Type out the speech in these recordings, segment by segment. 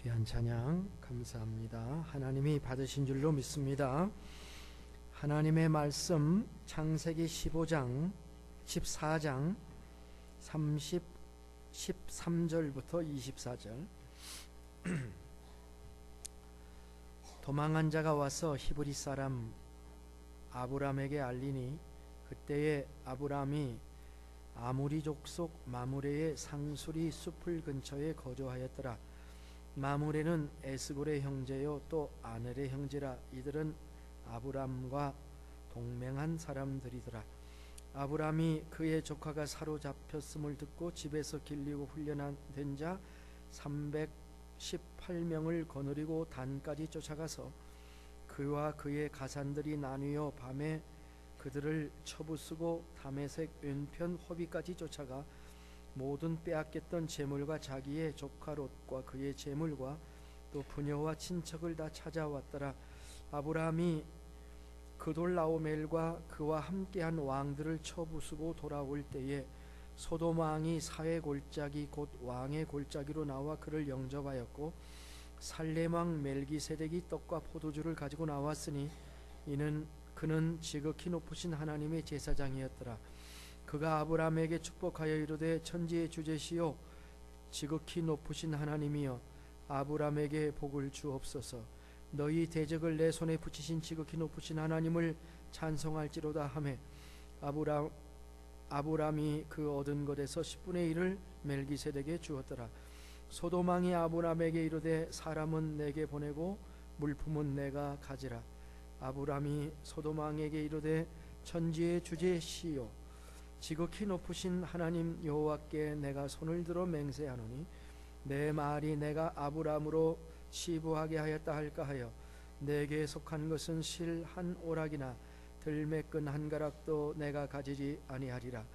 귀한 찬양 감사합니다. 하나님이 받으신 줄로 믿습니다. 하나님의 말씀 창세기 15장 14장 13절부터 24절. 도망한 자가 와서 히브리 사람 아브람에게 알리니 그때에 아브람이 아무리 족속 마므레의 상수리 숲을 근처에 거주하였더라. 마므레는 에스골의 형제요 또 아넬의 형제라. 이들은 아브람과 동맹한 사람들이더라. 아브람이 그의 조카가 사로잡혔음을 듣고 집에서 길리고 훈련된 자 318명을 거느리고 단까지 쫓아가서 그와 그의 가산들이 나뉘어 밤에 그들을 쳐부수고 다메섹 왼편 호비까지 쫓아가 모든 빼앗겼던 재물과 자기의 조카 롯과 그의 재물과 또 부녀와 친척을 다 찾아왔더라. 아브라함이 그돌라오멜과 그와 함께한 왕들을 쳐부수고 돌아올 때에 소돔 왕이 사회 골짜기 곧 왕의 골짜기로 나와 그를 영접하였고 살렘 왕 멜기세덱이 떡과 포도주를 가지고 나왔으니 그는 지극히 높으신 하나님의 제사장이었더라. 그가 아브라함에게 축복하여 이르되 천지의 주제시요 지극히 높으신 하나님이여 아브라함에게 복을 주옵소서. 너희 대적을 내 손에 붙이신 지극히 높으신 하나님을 찬송할지로다 하매 아브라함이 그 얻은 것에서 10분의 1을 멜기세덱에게 주었더라. 소돔 왕이 아브라함에게 이르되 사람은 내게 보내고 물품은 내가 가지라. 아브라함이 소돔 왕에게 이르되 천지의 주제시요 지극히 높으신 하나님 여호와께 내가 손을 들어 맹세하노니 내 말이 내가 아브라함으로 치부하게 하였다 할까 하여 내게 속한 것은 실 한 오락이나 들매끈 한 가락도 내가 가지지 아니하리라.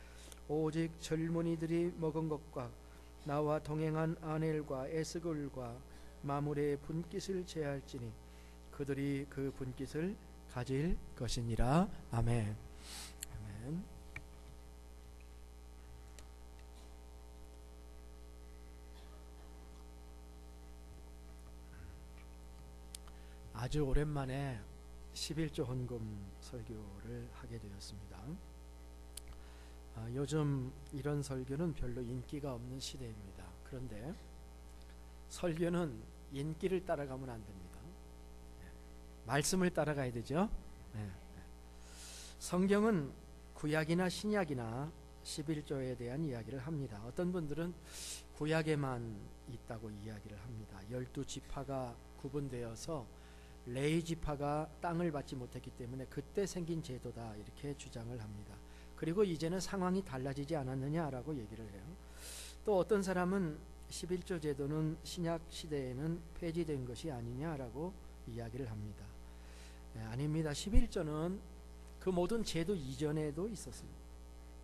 오직 젊은이들이 먹은 것과 나와 동행한 아넬과 에스골과 마므레의 분깃을 제할지니 그들이 그 분깃을 가질 것이니라. 아멘. 아멘. 아주 오랜만에 11조 헌금 설교를 하게 되었습니다. 요즘 이런 설교는 별로 인기가 없는 시대입니다. 그런데 설교는 인기를 따라가면 안 됩니다. 말씀을 따라가야 되죠. 성경은 구약이나 신약이나 11조에 대한 이야기를 합니다. 어떤 분들은 구약에만 있다고 이야기를 합니다. 12지파가 구분되어서 레위 지파가 땅을 받지 못했기 때문에 그때 생긴 제도다 이렇게 주장을 합니다. 그리고 이제는 상황이 달라지지 않았느냐라고 얘기를 해요. 또 어떤 사람은 11조 제도는 신약 시대에는 폐지된 것이 아니냐라고 이야기를 합니다. 아닙니다. 11조는 그 모든 제도 이전에도 있었습니다.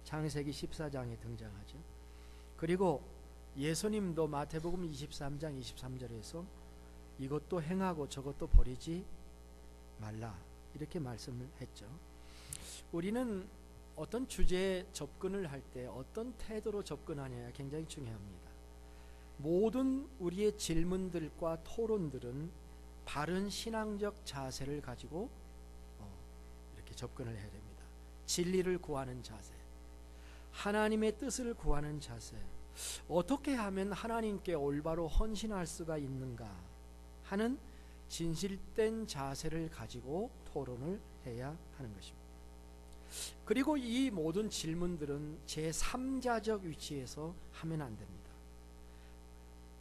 창세기 14장에 등장하죠. 그리고 예수님도 마태복음 23장 23절에서 이것도 행하고 저것도 버리지 말라 이렇게 말씀을 했죠. 우리는 어떤 주제에 접근을 할 때 어떤 태도로 접근하느냐 굉장히 중요합니다. 모든 우리의 질문들과 토론들은 바른 신앙적 자세를 가지고 이렇게 접근을 해야 됩니다. 진리를 구하는 자세, 하나님의 뜻을 구하는 자세, 어떻게 하면 하나님께 올바로 헌신할 수가 있는가 하는 진실된 자세를 가지고 토론을 해야 하는 것입니다. 그리고 이 모든 질문들은 제3자적 위치에서 하면 안 됩니다.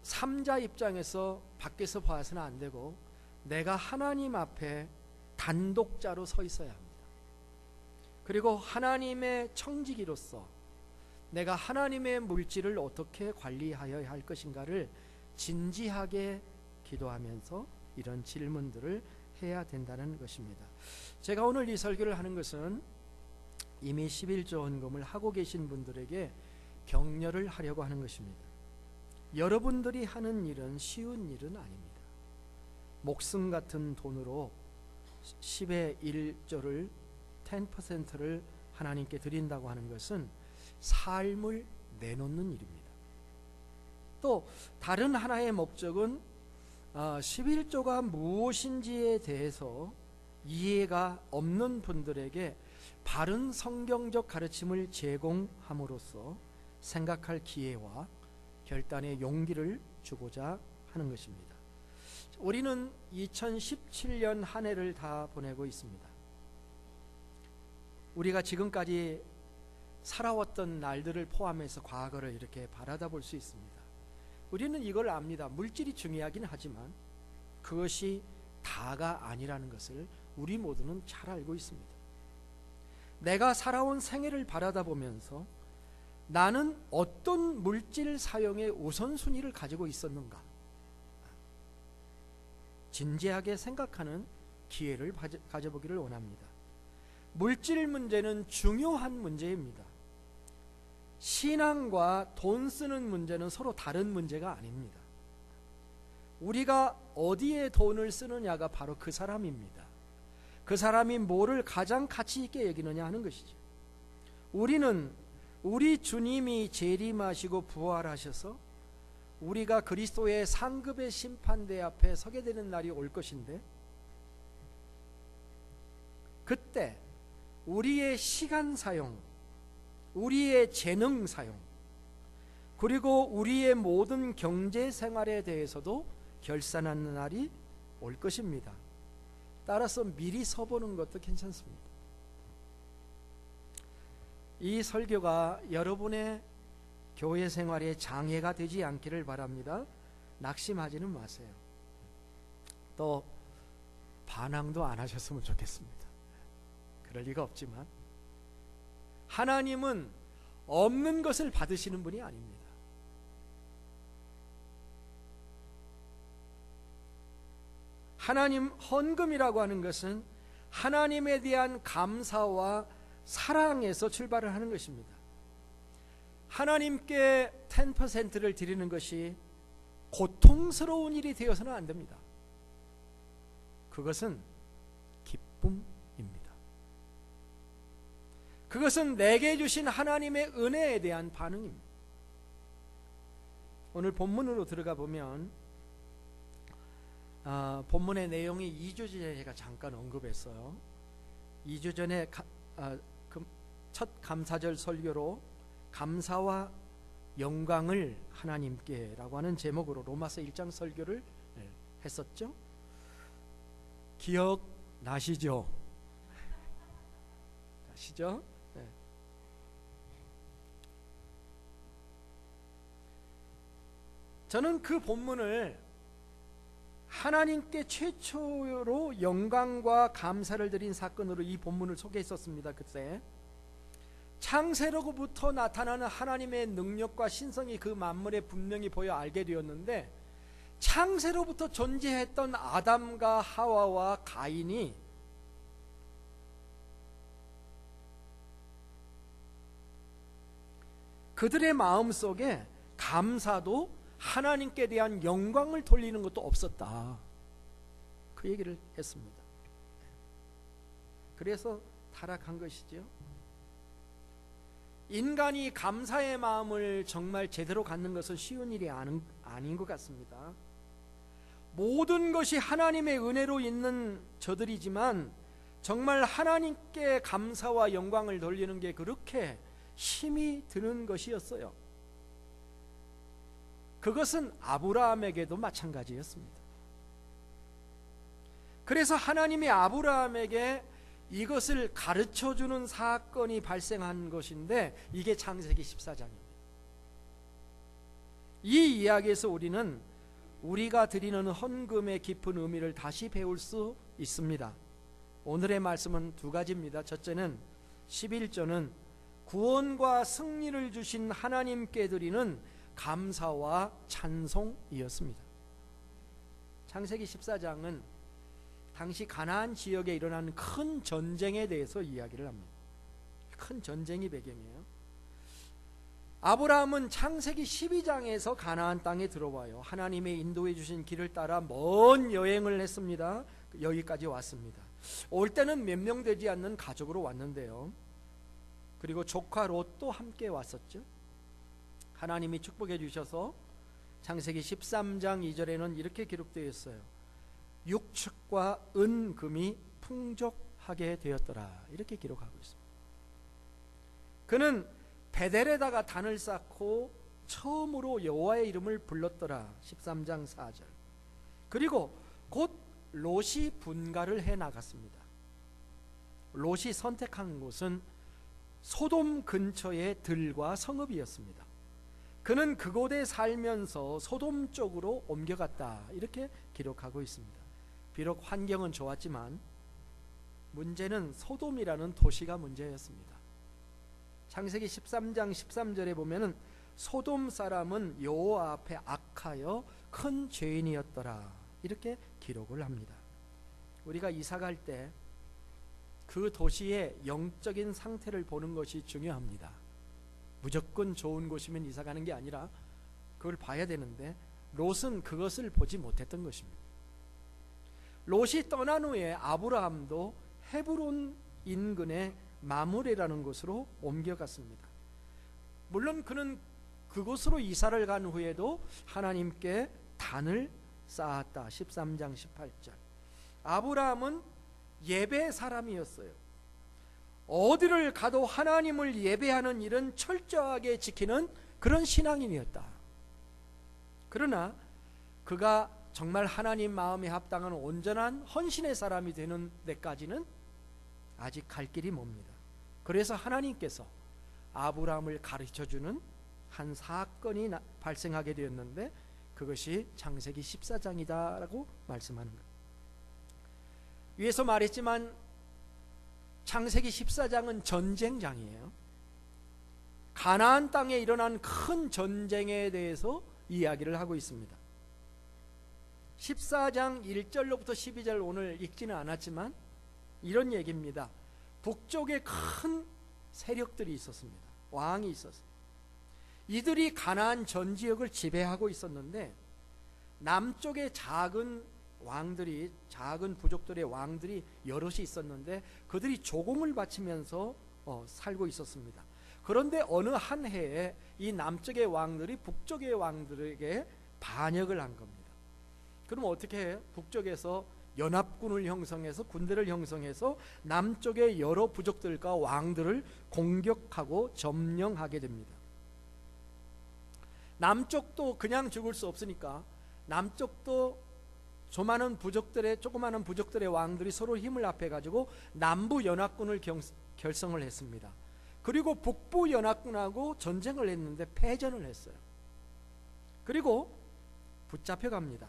3자 입장에서 밖에서 봐서는 안 되고 내가 하나님 앞에 단독자로 서 있어야 합니다. 그리고 하나님의 청지기로서 내가 하나님의 물질을 어떻게 관리하여야 할 것인가를 진지하게 기도하면서 이런 질문들을 해야 된다는 것입니다. 제가 오늘 이 설교를 하는 것은 이미 11조 헌금을 하고 계신 분들에게 격려를 하려고 하는 것입니다. 여러분들이 하는 일은 쉬운 일은 아닙니다. 목숨 같은 돈으로 10의 1조를 10%를 하나님께 드린다고 하는 것은 삶을 내놓는 일입니다. 또 다른 하나의 목적은 11조가 무엇인지에 대해서 이해가 없는 분들에게 바른 성경적 가르침을 제공함으로써 생각할 기회와 결단의 용기를 주고자 하는 것입니다. 우리는 2017년 한 해를 다 보내고 있습니다. 우리가 지금까지 살아왔던 날들을 포함해서 과거를 이렇게 바라다 볼 수 있습니다. 우리는 이걸 압니다. 물질이 중요하긴 하지만 그것이 다가 아니라는 것을 우리 모두는 잘 알고 있습니다. 내가 살아온 생애를 바라다 보면서 나는 어떤 물질 사용의 우선순위를 가지고 있었는가, 진지하게 생각하는 기회를 가져보기를 원합니다. 물질 문제는 중요한 문제입니다. 신앙과 돈 쓰는 문제는 서로 다른 문제가 아닙니다. 우리가 어디에 돈을 쓰느냐가 바로 그 사람입니다. 그 사람이 뭐를 가장 가치 있게 여기느냐 하는 것이죠. 우리는 우리 주님이 재림하시고 부활하셔서 우리가 그리스도의 상급의 심판대 앞에 서게 되는 날이 올 것인데, 그때 우리의 시간 사용, 우리의 재능 사용, 그리고 우리의 모든 경제 생활에 대해서도 결산하는 날이 올 것입니다. 따라서 미리 서보는 것도 괜찮습니다. 이 설교가 여러분의 교회 생활에 장애가 되지 않기를 바랍니다. 낙심하지는 마세요. 또 반항도 안 하셨으면 좋겠습니다. 그럴 리가 없지만 하나님은 없는 것을 받으시는 분이 아닙니다. 하나님 헌금이라고 하는 것은 하나님에 대한 감사와 사랑에서 출발을 하는 것입니다. 하나님께 10%를 드리는 것이 고통스러운 일이 되어서는 안 됩니다. 그것은 기쁨입니다. 그것은 내게 주신 하나님의 은혜에 대한 반응입니다. 오늘 본문으로 들어가 보면 본문의 내용이 2주 전에 제가 잠깐 언급했어요. 2주 전에 첫 감사절 설교로 감사와 영광을 하나님께 라고 하는 제목으로 로마서 1장 설교를 했었죠. 기억나시죠? 아시죠? 네. 저는 그 본문을 하나님께 최초로 영광과 감사를 드린 사건으로 이 본문을 소개했었습니다. 그때 창세로부터 나타나는 하나님의 능력과 신성이 그 만물에 분명히 보여 알게 되었는데, 창세로부터 존재했던 아담과 하와와 가인이 그들의 마음속에 감사도 하나님께 대한 영광을 돌리는 것도 없었다, 그 얘기를 했습니다. 그래서 타락한 것이죠. 인간이 감사의 마음을 정말 제대로 갖는 것은 쉬운 일이 아닌 것 같습니다. 모든 것이 하나님의 은혜로 있는 저들이지만 정말 하나님께 감사와 영광을 돌리는 게 그렇게 힘이 드는 것이었어요. 그것은 아브라함에게도 마찬가지였습니다. 그래서 하나님이 아브라함에게 이것을 가르쳐주는 사건이 발생한 것인데, 이게 창세기 14장입니다. 이 이야기에서 우리는 우리가 드리는 헌금의 깊은 의미를 다시 배울 수 있습니다. 오늘의 말씀은 두 가지입니다. 첫째는 11조는 구원과 승리를 주신 하나님께 드리는 감사와 찬송이었습니다. 창세기 14장은 당시 가나안 지역에 일어난 큰 전쟁에 대해서 이야기를 합니다. 큰 전쟁이 배경이에요. 아브라함은 창세기 12장에서 가나안 땅에 들어와요. 하나님의 인도해 주신 길을 따라 먼 여행을 했습니다. 여기까지 왔습니다. 올 때는 몇 명 되지 않는 가족으로 왔는데요. 그리고 조카 롯도 함께 왔었죠. 하나님이 축복해 주셔서 창세기 13장 2절에는 이렇게 기록되어 있어요. 육축과 은금이 풍족하게 되었더라. 이렇게 기록하고 있습니다. 그는 베델에다가 단을 쌓고 처음으로 여호와의 이름을 불렀더라. 13장 4절. 그리고 곧 롯이 분가를 해 나갔습니다. 롯이 선택한 곳은 소돔 근처의 들과 성읍이었습니다. 그는 그곳에 살면서 소돔 쪽으로 옮겨갔다. 이렇게 기록하고 있습니다. 비록 환경은 좋았지만 문제는 소돔이라는 도시가 문제였습니다. 창세기 13장 13절에 보면은 소돔 사람은 여호와 앞에 악하여 큰 죄인이었더라. 이렇게 기록을 합니다. 우리가 이사 갈 때 그 도시의 영적인 상태를 보는 것이 중요합니다. 무조건 좋은 곳이면 이사 가는 게 아니라 그걸 봐야 되는데 롯은 그것을 보지 못했던 것입니다. 롯이 떠난 후에 아브라함도 헤브론 인근의 마므레라는 곳으로 옮겨갔습니다. 물론 그는 그곳으로 이사를 간 후에도 하나님께 단을 쌓았다. 13장 18절. 아브라함은 예배 사람이었어요. 어디를 가도 하나님을 예배하는 일은 철저하게 지키는 그런 신앙인이었다. 그러나 그가 정말 하나님 마음에 합당한 온전한 헌신의 사람이 되는 데까지는 아직 갈 길이 멉니다. 그래서 하나님께서 아브라함을 가르쳐주는 한 사건이 발생하게 되었는데 그것이 창세기 14장이다 라고 말씀하는 것. 위에서 말했지만 창세기 14장은 전쟁장이에요. 가나안 땅에 일어난 큰 전쟁에 대해서 이야기를 하고 있습니다. 14장 1절로부터 12절 오늘 읽지는 않았지만 이런 얘기입니다. 북쪽에 큰 세력들이 있었습니다. 왕이 있었어요. 이들이 가나안 전 지역을 지배하고 있었는데 남쪽에 작은 부족들의 왕들이 여럿이 있었는데 그들이 조공을 바치면서 살고 있었습니다. 그런데 어느 한 해에 이 남쪽의 왕들이 북쪽의 왕들에게 반역을 한 겁니다. 그럼 어떻게 해요? 북쪽에서 연합군을 형성해서 군대를 형성해서 남쪽의 여러 부족들과 왕들을 공격하고 점령하게 됩니다. 남쪽도 그냥 죽을 수 없으니까 남쪽도 조그마한 부족들의 왕들이 서로 힘을 합해 가지고 남부 연합군을 결성을 했습니다. 그리고 북부 연합군하고 전쟁을 했는데 패전을 했어요. 그리고 붙잡혀갑니다.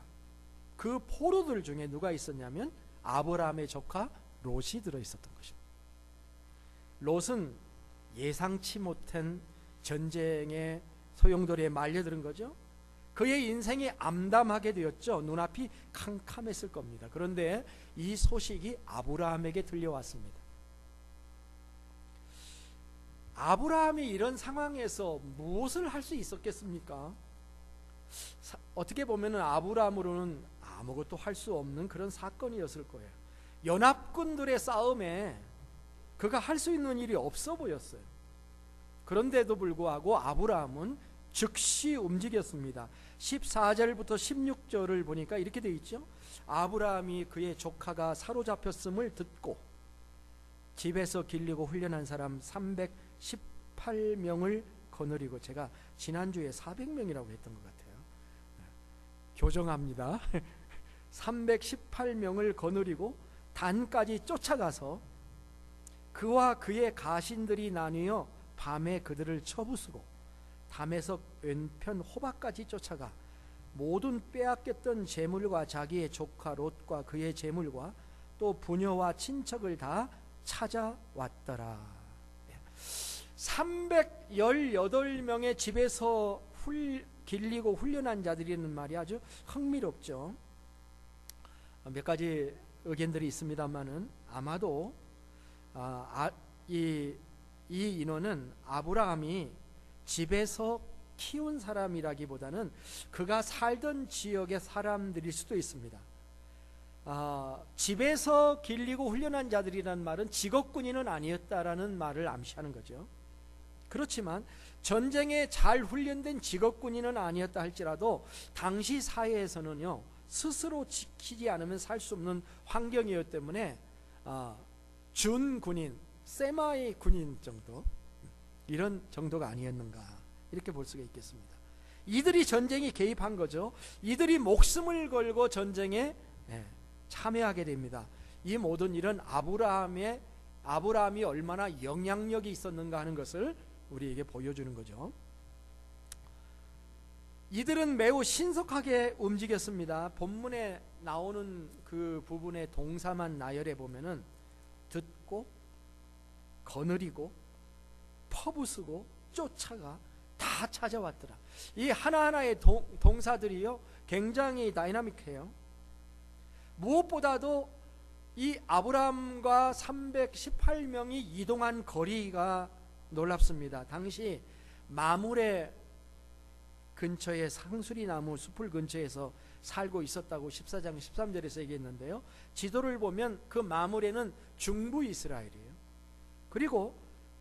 그 포로들 중에 누가 있었냐면 아브라함의 조카 롯이 들어있었던 것입니다. 롯은 예상치 못한 전쟁의 소용돌이에 말려드는 거죠. 그의 인생이 암담하게 되었죠. 눈앞이 캄캄했을 겁니다. 그런데 이 소식이 아브라함에게 들려왔습니다. 아브라함이 이런 상황에서 무엇을 할 수 있었겠습니까? 어떻게 보면 아브라함으로는 아무것도 할 수 없는 그런 사건이었을 거예요. 연합군들의 싸움에 그가 할 수 있는 일이 없어 보였어요. 그런데도 불구하고 아브라함은 즉시 움직였습니다. 14절부터 16절을 보니까 이렇게 되어 있죠. 아브라함이 그의 조카가 사로잡혔음을 듣고 집에서 길리고 훈련한 사람 318명을 거느리고, 제가 지난주에 400명이라고 했던 것 같아요. 교정합니다. 318명을 거느리고 단까지 쫓아가서 그와 그의 가신들이 나뉘어 밤에 그들을 쳐부수고 담에서 왼편 호박까지 쫓아가 모든 빼앗겼던 재물과 자기의 조카 롯과 그의 재물과 또 부녀와 친척을 다 찾아왔더라. 318명의 집에서 길리고 훈련한 자들이라는 말이 아주 흥미롭죠. 몇 가지 의견들이 있습니다만은 아마도 이 인원은 아브라함이 집에서 키운 사람이라기보다는 그가 살던 지역의 사람들일 수도 있습니다. 집에서 길리고 훈련한 자들이란 말은 직업군인은 아니었다라는 말을 암시하는 거죠. 그렇지만 전쟁에 잘 훈련된 직업군인은 아니었다 할지라도 당시 사회에서는요, 스스로 지키지 않으면 살 수 없는 환경이었기 때문에 준군인, 세마이 군인 정도, 이런 정도가 아니었는가, 이렇게 볼 수가 있겠습니다. 이들이 전쟁에 개입한 거죠. 이들이 목숨을 걸고 전쟁에 참여하게 됩니다. 이 모든 일은 아브라함이 얼마나 영향력이 있었는가 하는 것을 우리에게 보여주는 거죠. 이들은 매우 신속하게 움직였습니다. 본문에 나오는 그 부분의 동사만 나열해 보면은 듣고, 거느리고, 퍼부수고, 쫓아가, 다 찾아왔더라. 이 하나하나의 동사들이요, 굉장히 다이나믹해요. 무엇보다도 이 아브라함과 318명이 이동한 거리가 놀랍습니다. 당시 마므레 근처에 상수리 나무 숲을 근처에서 살고 있었다고 14장 13절에서 얘기했는데요. 지도를 보면 그 마므레는 중부 이스라엘이에요. 그리고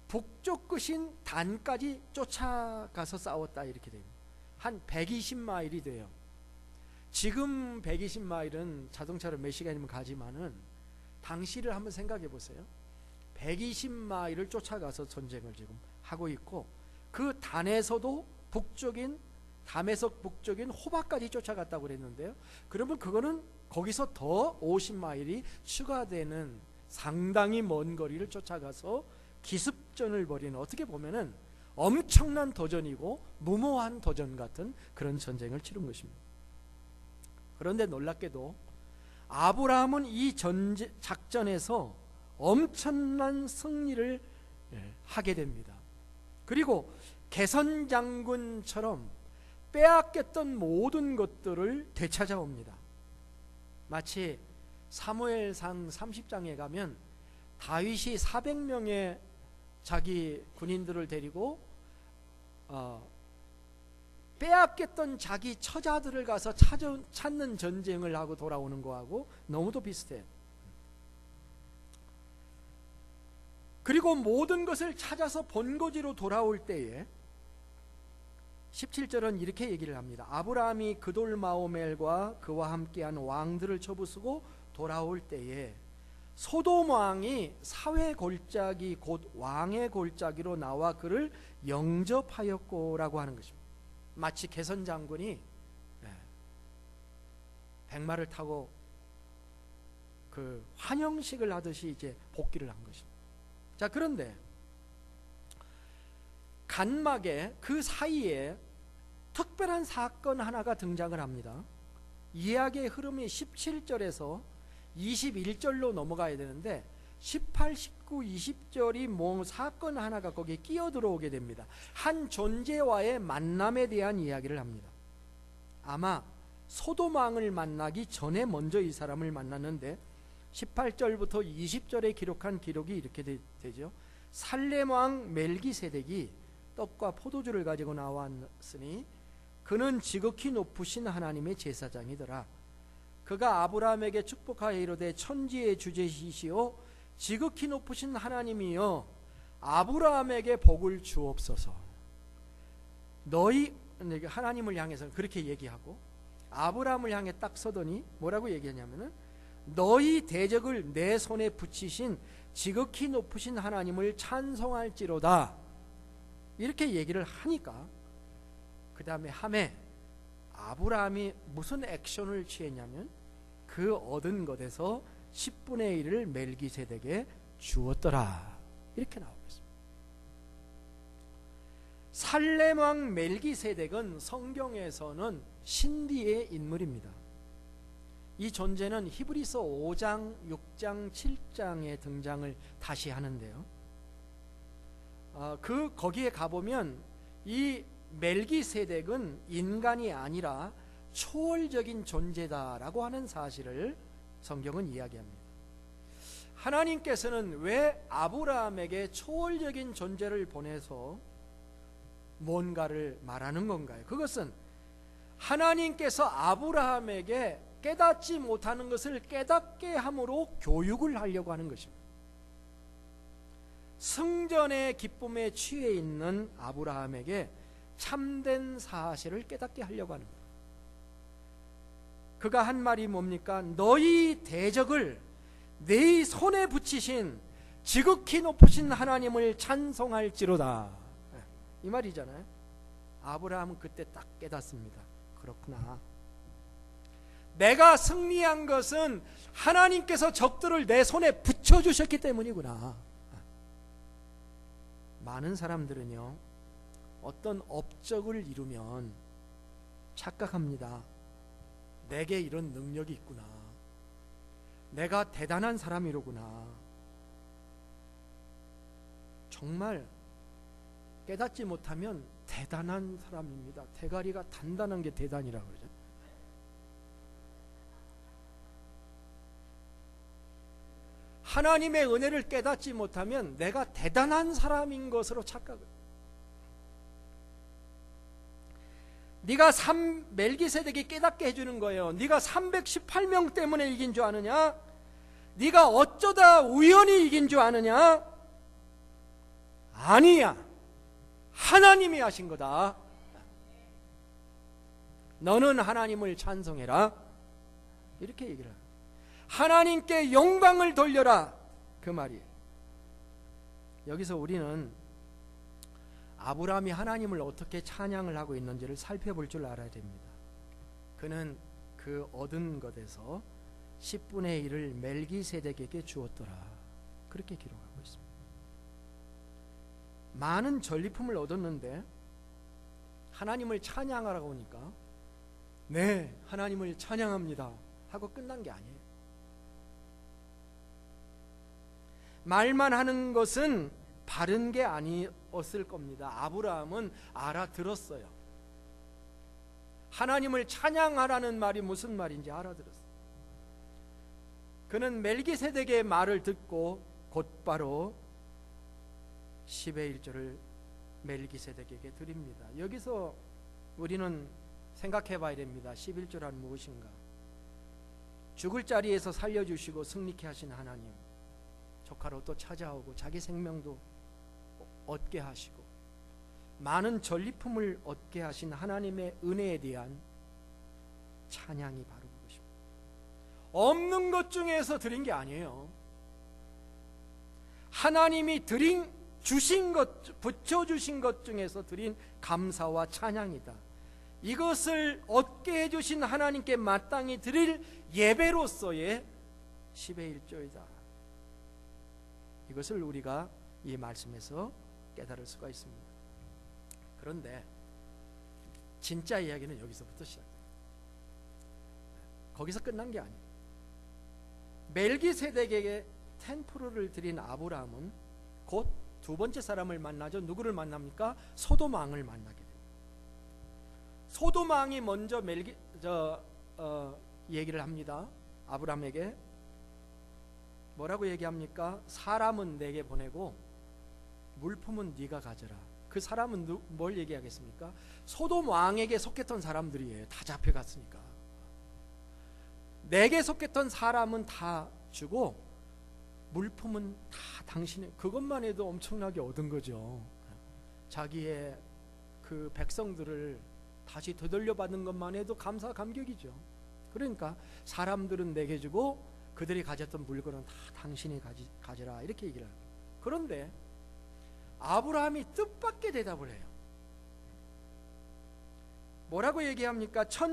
북쪽 끝인 단까지 쫓아가서 싸웠다, 이렇게 됩니다. 한 120마일이 돼요. 지금 120마일은 자동차로 몇 시간이면 가지만은 당시를 한번 생각해 보세요. 120마일을 쫓아가서 전쟁을 지금 하고 있고, 그 단에서도 담에서 북쪽인 호바까지 쫓아갔다고 그랬는데요. 그러면 그거는 거기서 더 50마일이 추가되는 상당히 먼 거리를 쫓아가서 기습전을 벌이는, 어떻게 보면은 엄청난 도전이고 무모한 도전 같은 그런 전쟁을 치른 것입니다. 그런데 놀랍게도 아브라함은 이 작전에서 엄청난 승리를 하게 됩니다. 그리고 개선장군처럼 빼앗겼던 모든 것들을 되찾아옵니다. 마치 사무엘상 30장에 가면 다윗이 400명의 자기 군인들을 데리고 빼앗겼던 자기 처자들을 가서 찾는 전쟁을 하고 돌아오는 거하고 너무도 비슷해요. 그리고 모든 것을 찾아서 본거지로 돌아올 때에 17절은 이렇게 얘기를 합니다. 아브라함이 그돌마오멜과 그와 함께한 왕들을 쳐부수고 돌아올 때에 소돔 왕이 사회 골짜기 곧 왕의 골짜기로 나와 그를 영접하였고라고 하는 것입니다. 마치 개선 장군이 백마를 타고 그 환영식을 하듯이 이제 복귀를 한 것입니다. 자, 그런데 간막에 그 사이에 특별한 사건 하나가 등장을 합니다. 이야기의 흐름이 17절에서 21절로 넘어가야 되는데 18, 19, 20절이 뭐 사건 하나가 거기에 끼어 들어오게 됩니다. 한 존재와의 만남에 대한 이야기를 합니다. 아마 소돔 왕을 만나기 전에 먼저 이 사람을 만났는데 18절부터 20절에 기록한 기록이 이렇게 되죠. 살렘 왕 멜기세덱이 떡과 포도주를 가지고 나왔으니 그는 지극히 높으신 하나님의 제사장이더라. 그가 아브라함에게 축복하여 이르되 천지의 주제이시오 지극히 높으신 하나님이여 아브라함에게 복을 주옵소서. 너희 하나님을 향해서 그렇게 얘기하고 아브라함을 향해 딱 서더니 뭐라고 얘기하냐면은 너희 대적을 내 손에 붙이신 지극히 높으신 하나님을 찬송할지로다, 이렇게 얘기를 하니까 그 다음에 함에 아브라함이 무슨 액션을 취했냐면 그 얻은 것에서 10분의 1을 멜기세덱에게 주었더라, 이렇게 나오고 있습니다. 살렘 왕 멜기세덱은 성경에서는 신비의 인물입니다. 이 존재는 히브리서 5장, 6장, 7장에 등장을 다시 하는데요. 거기에 가보면 이 멜기세덱은 인간이 아니라 초월적인 존재다라고 하는 사실을 성경은 이야기합니다. 하나님께서는 왜 아브라함에게 초월적인 존재를 보내서 뭔가를 말하는 건가요? 그것은 하나님께서 아브라함에게 깨닫지 못하는 것을 깨닫게 함으로 교육을 하려고 하는 것입니다. 승전의 기쁨에 취해 있는 아브라함에게 참된 사실을 깨닫게 하려고 하는 거예요. 그가 한 말이 뭡니까? 너희 대적을 네 손에 붙이신 지극히 높으신 하나님을 찬송할지로다. 이 말이잖아요. 아브라함은 그때 딱 깨닫습니다. 그렇구나. 내가 승리한 것은 하나님께서 적들을 내 손에 붙여주셨기 때문이구나. 많은 사람들은요, 어떤 업적을 이루면 착각합니다. 내게 이런 능력이 있구나. 내가 대단한 사람이로구나. 정말 깨닫지 못하면 대단한 사람입니다. 대가리가 단단한 게 대단이라고 그러죠. 하나님의 은혜를 깨닫지 못하면 내가 대단한 사람인 것으로 착각을. 네가 멜기세덱이 깨닫게 해주는 거예요. 네가 318명 때문에 이긴 줄 아느냐? 네가 어쩌다 우연히 이긴 줄 아느냐? 아니야. 하나님이 하신 거다. 너는 하나님을 찬송해라. 이렇게 얘기를 합니다. 하나님께 영광을 돌려라. 그 말이에요. 여기서 우리는 아브라함이 하나님을 어떻게 찬양을 하고 있는지를 살펴볼 줄 알아야 됩니다. 그는 그 얻은 것에서 10분의 1을 멜기세덱에게 주었더라. 그렇게 기록하고 있습니다. 많은 전리품을 얻었는데 하나님을 찬양하라고 하니까 네, 하나님을 찬양합니다 하고 끝난 게 아니에요. 말만 하는 것은 바른 게 아니었을 겁니다. 아브라함은 알아들었어요. 하나님을 찬양하라는 말이 무슨 말인지 알아들었어요. 그는 멜기세덱의 말을 듣고 곧바로 10의 1조를 멜기세덱에게 드립니다. 여기서 우리는 생각해 봐야 됩니다. 11조란 무엇인가? 죽을 자리에서 살려주시고 승리케 하신 하나님, 조카로 또 찾아오고 자기 생명도 얻게 하시고 많은 전리품을 얻게 하신 하나님의 은혜에 대한 찬양이 바로 그것입니다. 없는 것 중에서 드린 게 아니에요. 하나님이 주신 것, 붙여주신 것 중에서 드린 감사와 찬양이다. 이것을 얻게 해주신 하나님께 마땅히 드릴 예배로서의 10의 1조이다. 이것을 우리가 이 말씀에서 깨달을 수가 있습니다. 그런데 진짜 이야기는 여기서부터 시작돼요. 거기서 끝난 게 아니에요. 멜기세덱에게 10%를 드린 아브라함은 곧 두 번째 사람을 만나죠. 누구를 만납니까? 소돔 왕을 만나게 됩니다. 소돔 왕이 먼저 얘기를 합니다. 아브라함에게 뭐라고 얘기합니까? 사람은 내게 보내고 물품은 네가 가져라. 그 사람은 뭘 얘기하겠습니까? 소돔 왕에게 속했던 사람들이에요. 다 잡혀갔으니까. 내게 속했던 사람은 다 주고 물품은 다 당신의. 그것만 해도 엄청나게 얻은 거죠. 자기의 그 백성들을 다시 되돌려 받는 것만 해도 감사 감격이죠. 그러니까 사람들은 내게 주고 그들이 가졌던 물건은 다 당신이 가져라 이렇게 얘기를 합니다. 그런데 아브라함이 뜻밖의 대답을 해요. 뭐라고 얘기합니까? 자,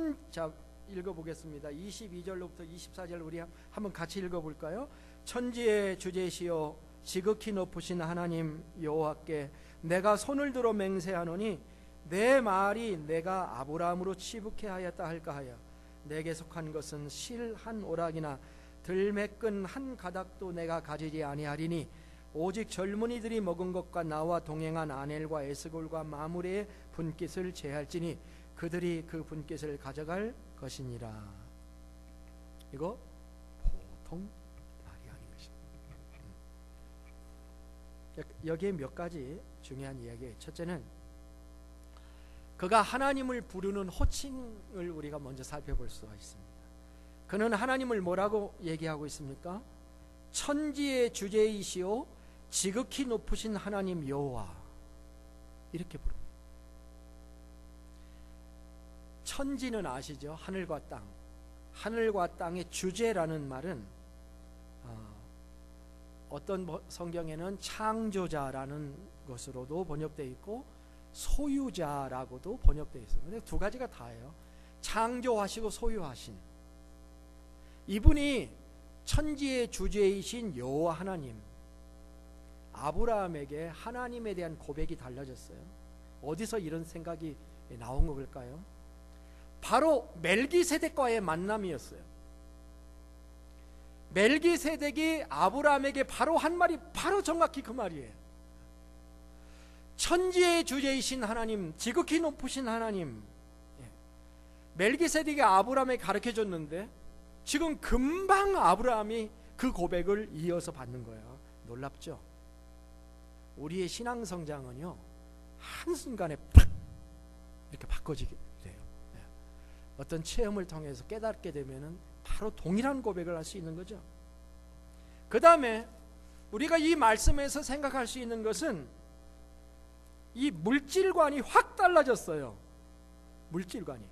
읽어보겠습니다. 22절로부터 24절 우리 한번 같이 읽어볼까요? 천지의 주제시여 지극히 높으신 하나님 여호와께 내가 손을 들어 맹세하노니 내 말이 내가 아브라함으로 치북해 하였다 할까 하여 내게 속한 것은 실 한 오락이나 들매끈 한 가닥도 내가 가지지 아니하리니 오직 젊은이들이 먹은 것과 나와 동행한 아넬과 에스골과 마므레의 분깃을 제할지니 그들이 그 분깃을 가져갈 것이니라. 이거 보통 말이 아닌 것입니다. 여기에 몇 가지 중요한 이야기예요. 첫째는 그가 하나님을 부르는 호칭을 우리가 먼저 살펴볼 수가 있습니다. 그는 하나님을 뭐라고 얘기하고 있습니까? 천지의 주제이시오 지극히 높으신 하나님 여호와 이렇게 부릅니다. 천지는 아시죠? 하늘과 땅. 하늘과 땅의 주제라는 말은 어떤 성경에는 창조자라는 것으로도 번역되어 있고 소유자라고도 번역되어 있습니다. 두 가지가 다예요. 창조하시고 소유하신 이분이 천지의 주제이신 여호와 하나님. 아브라함에게 하나님에 대한 고백이 달라졌어요. 어디서 이런 생각이 나온 걸까요? 바로 멜기세덱과의 만남이었어요. 멜기세덱이 아브라함에게 바로 한 말이 바로 정확히 그 말이에요. 천지의 주제이신 하나님, 지극히 높으신 하나님. 멜기세덱이 아브라함에게 가르쳐줬는데 지금 금방 아브라함이 그 고백을 이어서 받는 거예요. 놀랍죠? 우리의 신앙 성장은요, 한순간에 팍 이렇게 바꿔지게 돼요. 어떤 체험을 통해서 깨닫게 되면은 바로 동일한 고백을 할 수 있는 거죠. 그 다음에 우리가 이 말씀에서 생각할 수 있는 것은 이 물질관이 확 달라졌어요. 물질관이.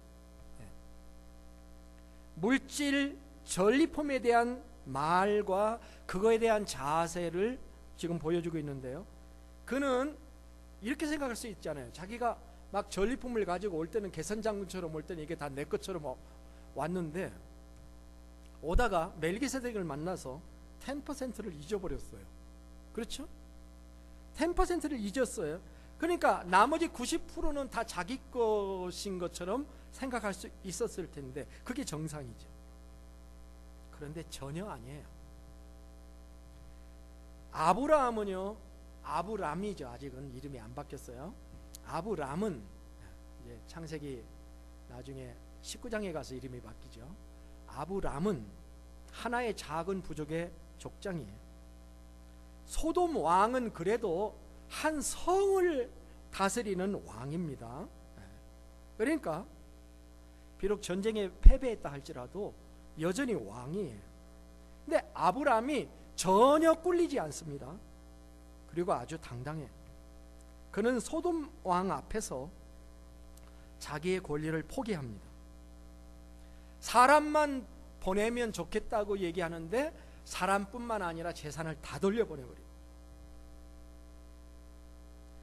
물질 전리품에 대한 말과 그거에 대한 자세를 지금 보여주고 있는데요. 그는 이렇게 생각할 수 있잖아요. 자기가 막 전리품을 가지고 올 때는 개선장군처럼 올 때는 이게 다 내 것처럼 왔는데 오다가 멜기세덱을 만나서 10%를 잊어버렸어요. 그렇죠? 10%를 잊었어요. 그러니까 나머지 90%는 다 자기 것인 것처럼 생각할 수 있었을 텐데 그게 정상이죠. 그런데 전혀 아니에요. 아브라함은요, 아브람이죠. 아직은 이름이 안 바뀌었어요. 아브람은 이제 창세기 나중에 19장에 가서 이름이 바뀌죠. 아브람은 하나의 작은 부족의 족장이에요. 소돔 왕은 그래도 한 성을 다스리는 왕입니다. 그러니까 비록 전쟁에 패배했다 할지라도 여전히 왕이에요. 근데 아브람이 전혀 꿀리지 않습니다. 그리고 아주 당당해요. 그는 소돔 왕 앞에서 자기의 권리를 포기합니다. 사람만 보내면 좋겠다고 얘기하는데 사람뿐만 아니라 재산을 다 돌려보내버려요.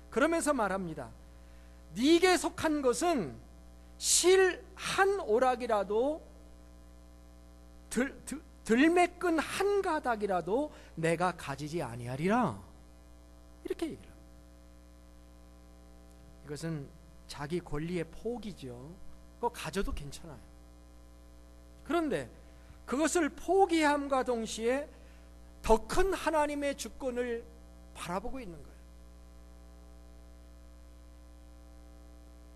그러면서 말합니다. 네게 속한 것은 실 한 오락이라도 들매끈 한 가닥이라도 내가 가지지 아니하리라. 이렇게 얘기를 합니다. 이것은 자기 권리의 포기죠. 그거 가져도 괜찮아요. 그런데 그것을 포기함과 동시에 더 큰 하나님의 주권을 바라보고 있는 거예요.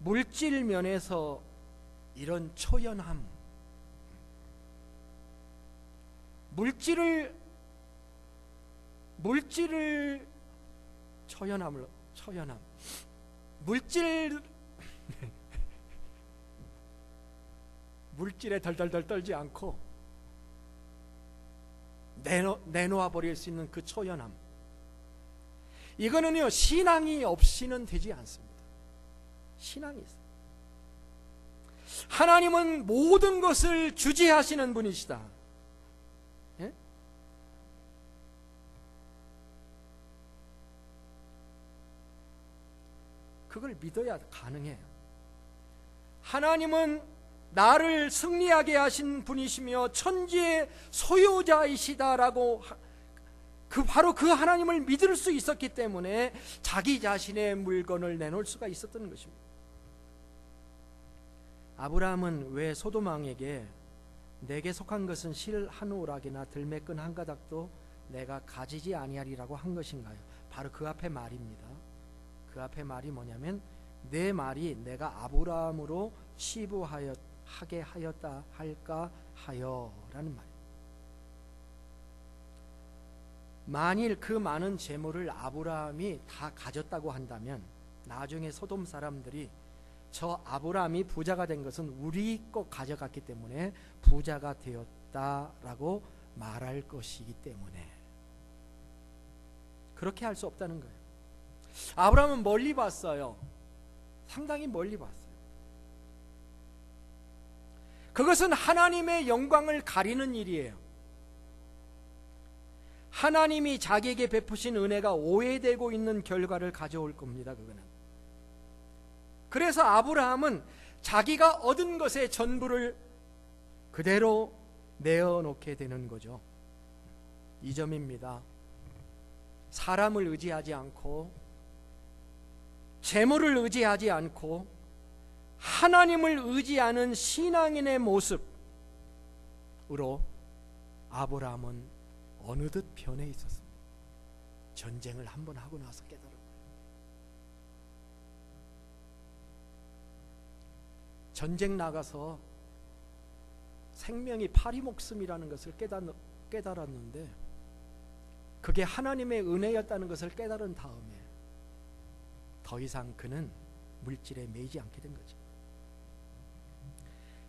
물질 면에서 이런 초연함, 물질을 초연함 물질에 덜덜덜 떨지 않고 내놓아 버릴 수 있는 그 초연함, 이거는요 신앙이 없이는 되지 않습니다. 신앙이 있어요. 하나님은 모든 것을 주재하시는 분이시다. 예? 그걸 믿어야 가능해요. 하나님은 나를 승리하게 하신 분이시며 천지의 소유자이시다라고 바로 그 하나님을 믿을 수 있었기 때문에 자기 자신의 물건을 내놓을 수가 있었던 것입니다. 아브라함은 왜 소돔 왕에게 내게 속한 것은 실 한 오락이나 들매끈 한 가닥도 내가 가지지 아니하리라고 한 것인가요? 바로 그 앞에 말입니다. 그 앞에 말이 뭐냐면 내 말이 내가 아브라함으로 치부하게 하였다 할까 하여라는 말이에요. 만일 그 많은 재물을 아브라함이 다 가졌다고 한다면 나중에 소돔 사람들이 저 아브라함이 부자가 된 것은 우리 것 가져갔기 때문에 부자가 되었다라고 말할 것이기 때문에 그렇게 할 수 없다는 거예요. 아브라함은 멀리 봤어요. 상당히 멀리 봤어요. 그것은 하나님의 영광을 가리는 일이에요. 하나님이 자기에게 베푸신 은혜가 오해되고 있는 결과를 가져올 겁니다. 그거는. 그래서 아브라함은 자기가 얻은 것의 전부를 그대로 내어놓게 되는 거죠. 이 점입니다. 사람을 의지하지 않고 재물을 의지하지 않고 하나님을 의지하는 신앙인의 모습으로 아브라함은 어느덧 변해 있었습니다. 전쟁을 한번 하고 나서 깨달은 거예요. 전쟁 나가서 생명이 파리 목숨이라는 것을 깨달았는데 그게 하나님의 은혜였다는 것을 깨달은 다음에 더 이상 그는 물질에 매이지 않게 된 거죠.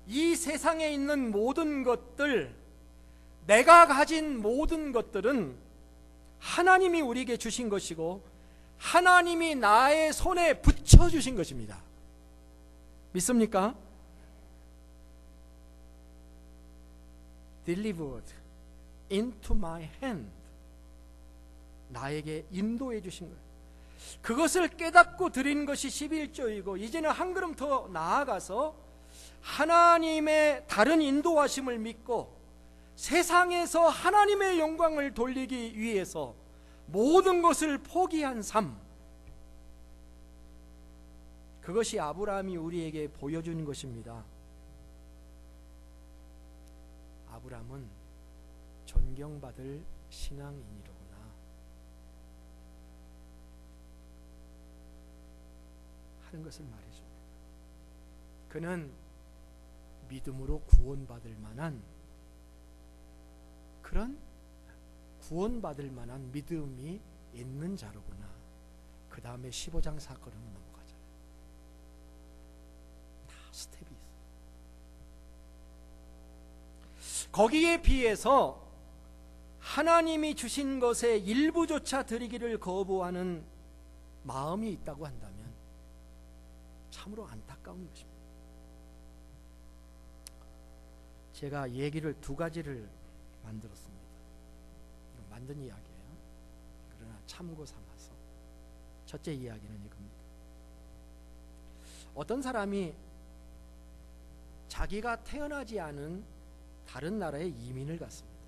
이 세상에 있는 모든 것들, 내가 가진 모든 것들은 하나님이 우리에게 주신 것이고 하나님이 나의 손에 붙여주신 것입니다. 믿습니까? Delivered into my hand. 나에게 인도해 주신 거예요. 그것을 깨닫고 드린 것이 11조이고 이제는 한 걸음 더 나아가서 하나님의 다른 인도하심을 믿고 세상에서 하나님의 영광을 돌리기 위해서 모든 것을 포기한 삶, 그것이 아브라함이 우리에게 보여주는 것입니다. 아브라함은 존경받을 신앙인이로구나. 하는 것을 말해줍니다. 그는 믿음으로 구원받을 만한 그런 구원받을 만한 믿음이 있는 자로구나. 그 다음에 15장 사건으로 넘어가잖아요. 다 스텝이 있어요. 거기에 비해서 하나님이 주신 것의 일부조차 드리기를 거부하는 마음이 있다고 한다면 참으로 안타까운 것입니다. 제가 얘기를 두 가지를 만들었습니다. 만든 이야기예요. 그러나 참고 삼아서 첫째 이야기는 이겁니다. 어떤 사람이 자기가 태어나지 않은 다른 나라에 이민을 갔습니다.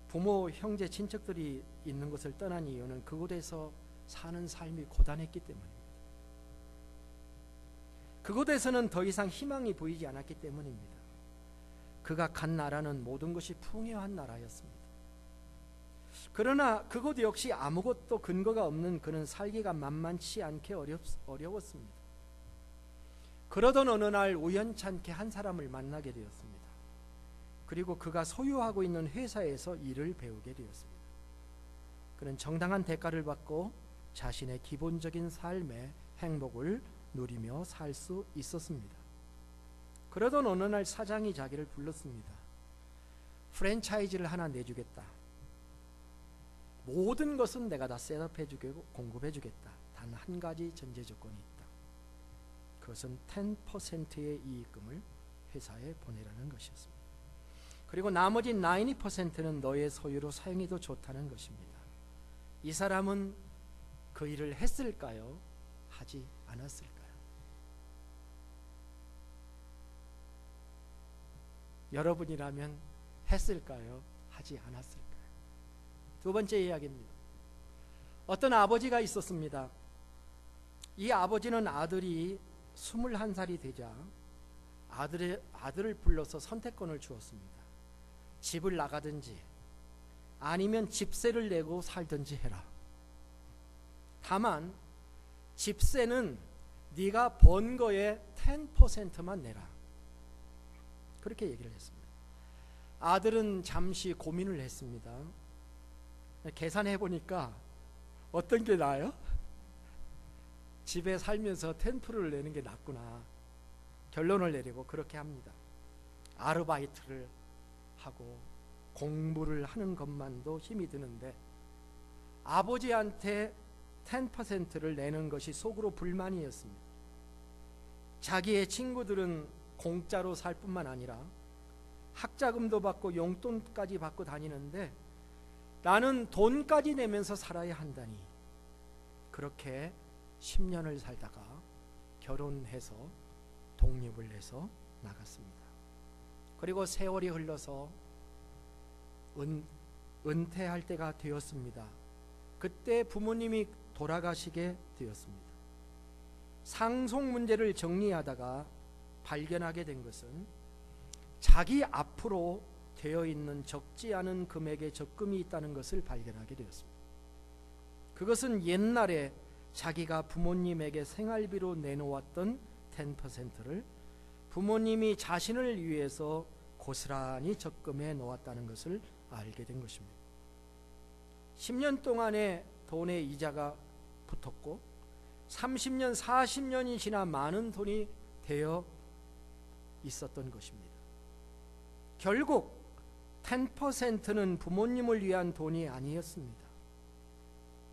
부모, 형제, 친척들이 있는 곳을 떠난 이유는 그곳에서 사는 삶이 고단했기 때문입니다. 그곳에서는 더 이상 희망이 보이지 않았기 때문입니다. 그가 간 나라는 모든 것이 풍요한 나라였습니다. 그러나 그곳 역시 아무것도 근거가 없는 그는 살기가 만만치 않게 어려웠습니다. 그러던 어느 날 우연찮게 한 사람을 만나게 되었습니다. 그리고 그가 소유하고 있는 회사에서 일을 배우게 되었습니다. 그는 정당한 대가를 받고 자신의 기본적인 삶의 행복을 누리며 살 수 있었습니다. 그러던 어느 날 사장이 자기를 불렀습니다. 프랜차이즈를 하나 내주겠다. 모든 것은 내가 다 셋업해주고 공급해주겠다. 단 한 가지 전제 조건이 있다. 그것은 10%의 이익금을 회사에 보내라는 것이었습니다. 그리고 나머지 90%는 너의 소유로 사용해도 좋다는 것입니다. 이 사람은 그 일을 했을까요? 하지 않았을까요? 여러분이라면 했을까요? 하지 않았을까요? 두 번째 이야기입니다. 어떤 아버지가 있었습니다. 이 아버지는 아들이 21살이 되자 아들을 불러서 선택권을 주었습니다. 집을 나가든지 아니면 집세를 내고 살든지 해라. 다만 집세는 네가 번 거에 10%만 내라. 그렇게 얘기를 했습니다. 아들은 잠시 고민을 했습니다. 계산해 보니까 어떤 게 나아요? 집에 살면서 10%를 내는 게 낫구나. 결론을 내리고 그렇게 합니다. 아르바이트를 하고 공부를 하는 것만도 힘이 드는데 아버지한테 10%를 내는 것이 속으로 불만이었습니다. 자기의 친구들은 공짜로 살 뿐만 아니라 학자금도 받고 용돈까지 받고 다니는데 나는 돈까지 내면서 살아야 한다니. 그렇게 10년을 살다가 결혼해서 독립을 해서 나갔습니다. 그리고 세월이 흘러서 은퇴할 때가 되었습니다. 그때 부모님이 돌아가시게 되었습니다. 상속 문제를 정리하다가 발견하게 된 것은 자기 앞으로 되어 있는 적지 않은 금액의 적금이 있다는 것을 발견하게 되었습니다. 그것은 옛날에 자기가 부모님에게 생활비로 내놓았던 10%를 부모님이 자신을 위해서 고스란히 적금해 놓았다는 것을 알게 된 것입니다. 10년 동안의 돈의 이자가 붙었고 30년, 40년이 지나 많은 돈이 되어 있었던 것입니다. 결국 10%는 부모님을 위한 돈이 아니었습니다.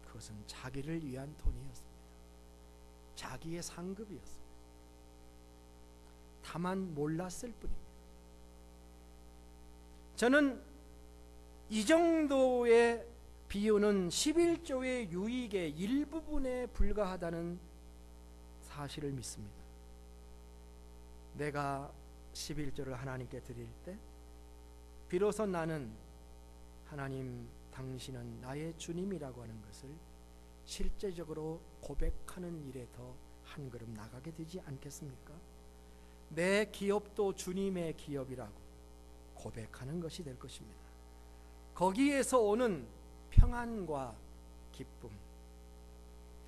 그것은 자기를 위한 돈이었습니다. 자기의 상급이었습니다. 다만 몰랐을 뿐입니다. 저는 이 정도의 비유는 11조의 유익의 일부분에 불과하다는 사실을 믿습니다. 내가 11조를 하나님께 드릴 때 비로소 나는 하나님 당신은 나의 주님이라고 하는 것을 실제적으로 고백하는 일에 더 한 걸음 나가게 되지 않겠습니까? 내 기업도 주님의 기업이라고 고백하는 것이 될 것입니다. 거기에서 오는 평안과 기쁨,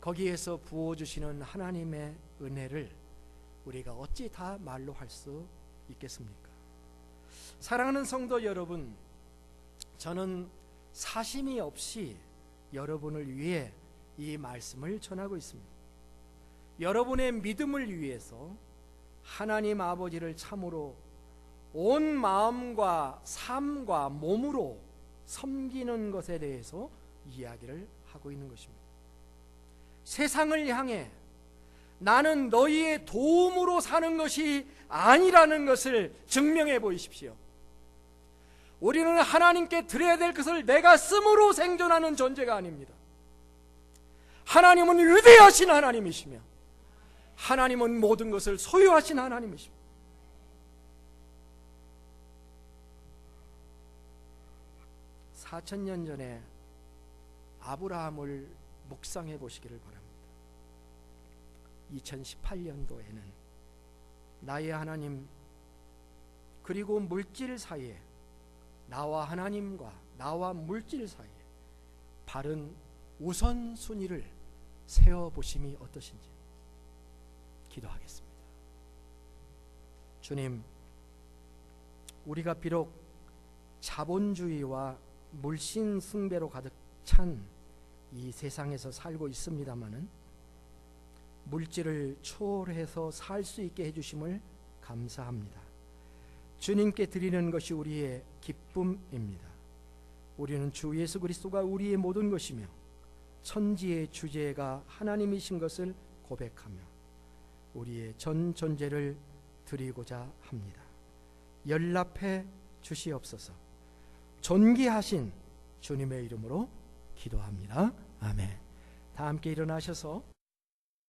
거기에서 부어주시는 하나님의 은혜를 우리가 어찌 다 말로 할 수 있겠습니까? 사랑하는 성도 여러분, 저는 사심이 없이 여러분을 위해 이 말씀을 전하고 있습니다. 여러분의 믿음을 위해서 하나님 아버지를 참으로 온 마음과 삶과 몸으로 섬기는 것에 대해서 이야기를 하고 있는 것입니다. 세상을 향해 나는 너희의 도움으로 사는 것이 아니라는 것을 증명해 보이십시오. 우리는 하나님께 드려야 될 것을 내가 씀으로 생존하는 존재가 아닙니다. 하나님은 위대하신 하나님이시며 하나님은 모든 것을 소유하신 하나님이십니다. (4000년) 전에 아브라함을 묵상해 보시기를 바랍니다. 2018년도에는 나의 하나님 그리고 물질 사이에, 나와 하나님과 나와 물질 사이에 바른 우선순위를 세워보심이 어떠신지 기도하겠습니다. 주님, 우리가 비록 자본주의와 물신 숭배로 가득 찬 이 세상에서 살고 있습니다마는 물질을 초월해서 살 수 있게 해주심을 감사합니다. 주님께 드리는 것이 우리의 기쁨입니다. 우리는 주 예수 그리스도가 우리의 모든 것이며 천지의 주제가 하나님이신 것을 고백하며 우리의 전 존재를 드리고자 합니다. 연락해 주시옵소서. 존귀하신 주님의 이름으로 기도합니다. 아멘. 다 함께 일어나셔서